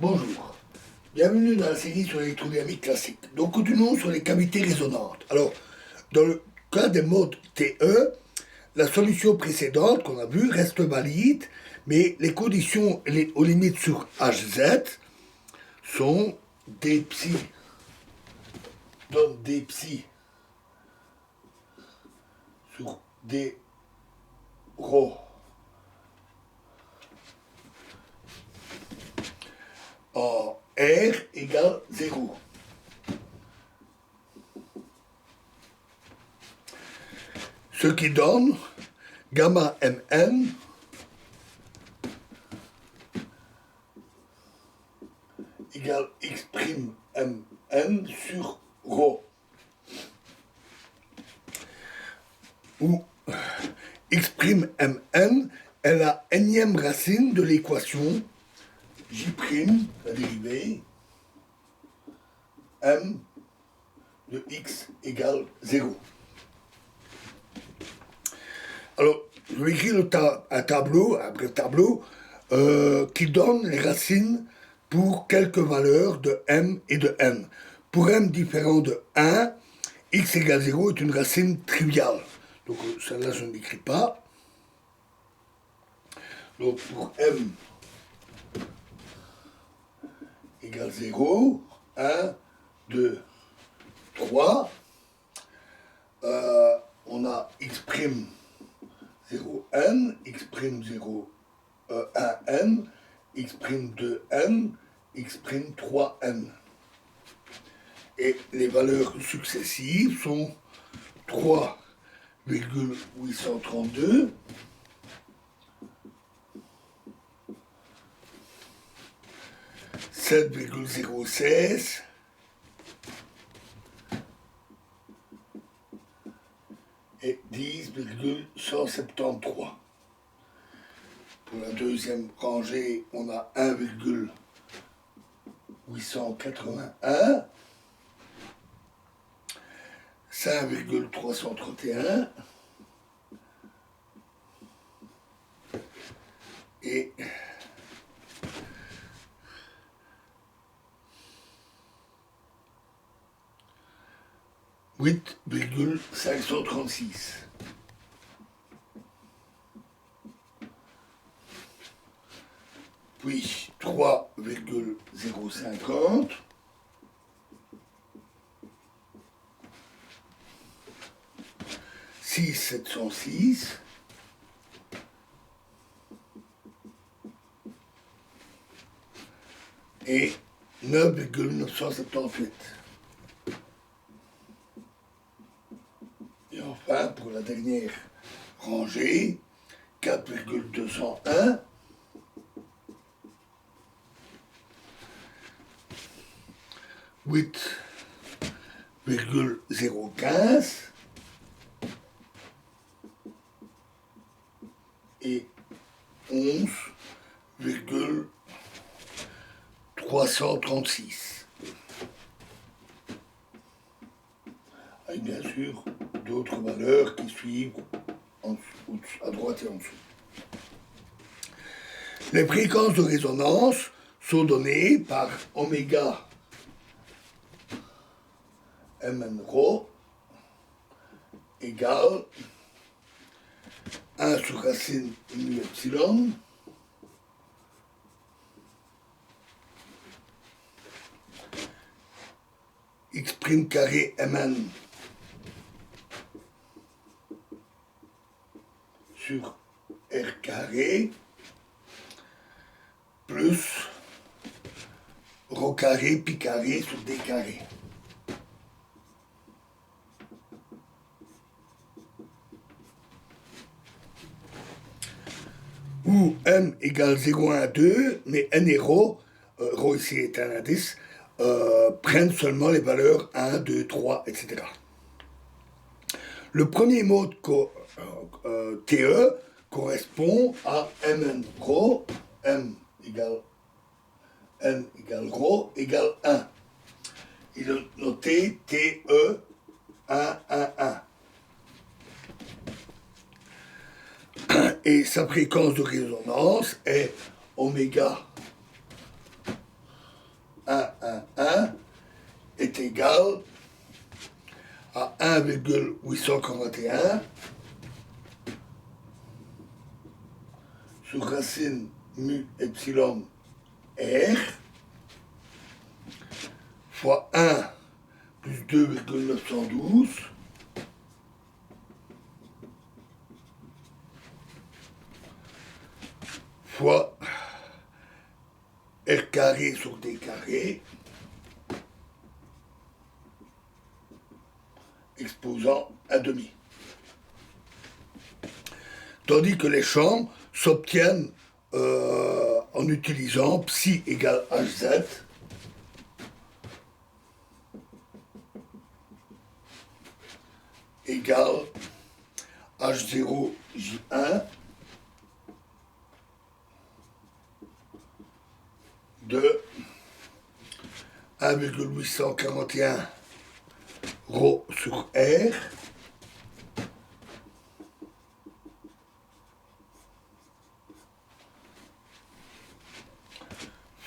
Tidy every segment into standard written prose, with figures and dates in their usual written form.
Bonjour, bienvenue dans la série sur l'électrodynamique classique. Donc continuons sur les cavités résonantes. Alors, dans le cas des modes TE, la solution précédente qu'on a vue reste valide, mais les conditions aux limites sur HZ sont des psi, donc des psi sur des rho en R égale 0. Ce qui donne gamma mn égale x' mn sur rho. Où x' mn est la énième racine de l'équation j', la dérivée, m de x égale 0. Alors, je vais écrire un tableau, un bref tableau, qui donne les racines pour quelques valeurs de m et de n. Pour m différent de 1, x égale 0 est une racine triviale. Donc celle-là, je ne l'écris pas. Donc pour m égale 0, 1, 2, 3, on a x' 0n, x' 0, 1n, x' 2n, x' 3n. Et les valeurs successives sont 3,832, 7,016, et 10,173. Pour la deuxième rangée, on a 1,881, 5,331 et 8,536. Puis 3,050, 6,706 et 9,978. Et enfin, pour la dernière rangée, 4,201, 8,015 et 11,336. Avec bien sûr d'autres valeurs qui suivent à droite et en dessous. Les fréquences de résonance sont données par oméga mn rho égale 1 sur racine mu epsilon x' carré mn sur r carré plus rho carré pi carré sur d carré. Où m égale 0,1, 2, mais n et rho ici est un indice, prennent seulement les valeurs 1, 2, 3, etc. Le premier mode TE correspond à mn rho, m égale n égale rho égale 1. Il est noté TE 1, 1, 1. Et sa fréquence de résonance est oméga égale à 1,841 sur racine mu epsilon r fois 1 plus 2,912 fois r carré sur d carré exposant à demi. Tandis que les champs s'obtiennent en utilisant psi égale hz égale h0 j1 de 1,841 ρ sur r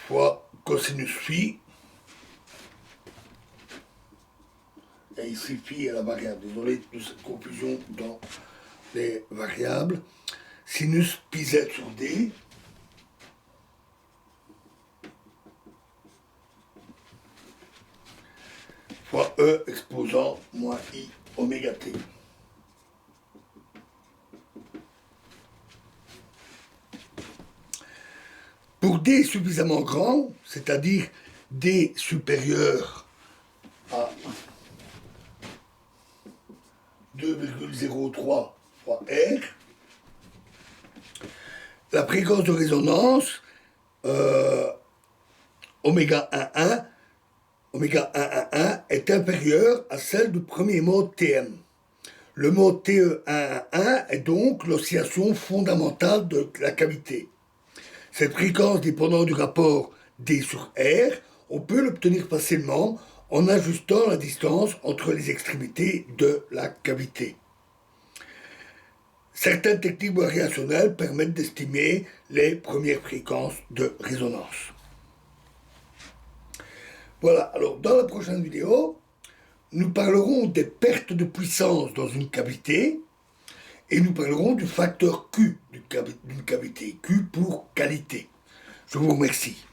fois cosinus phi, et ici phi est la variable, désolé de cette confusion dans les variables, sinus pi z sur d, fois E exposant moins I oméga t. Pour D suffisamment grand, c'est-à-dire D supérieur à 2,03 fois R, la fréquence de résonance oméga 1,1 oméga 1,1,1 est inférieure à celle du premier mode Tm. Le mode TE1,1,1 est donc l'oscillation fondamentale de la cavité. Cette fréquence dépendant du rapport D sur R, on peut l'obtenir facilement en ajustant la distance entre les extrémités de la cavité. Certaines techniques variationnelles permettent d'estimer les premières fréquences de résonance. Voilà, alors dans la prochaine vidéo, nous parlerons des pertes de puissance dans une cavité et nous parlerons du facteur Q d'une cavité, Q pour qualité. Je vous remercie.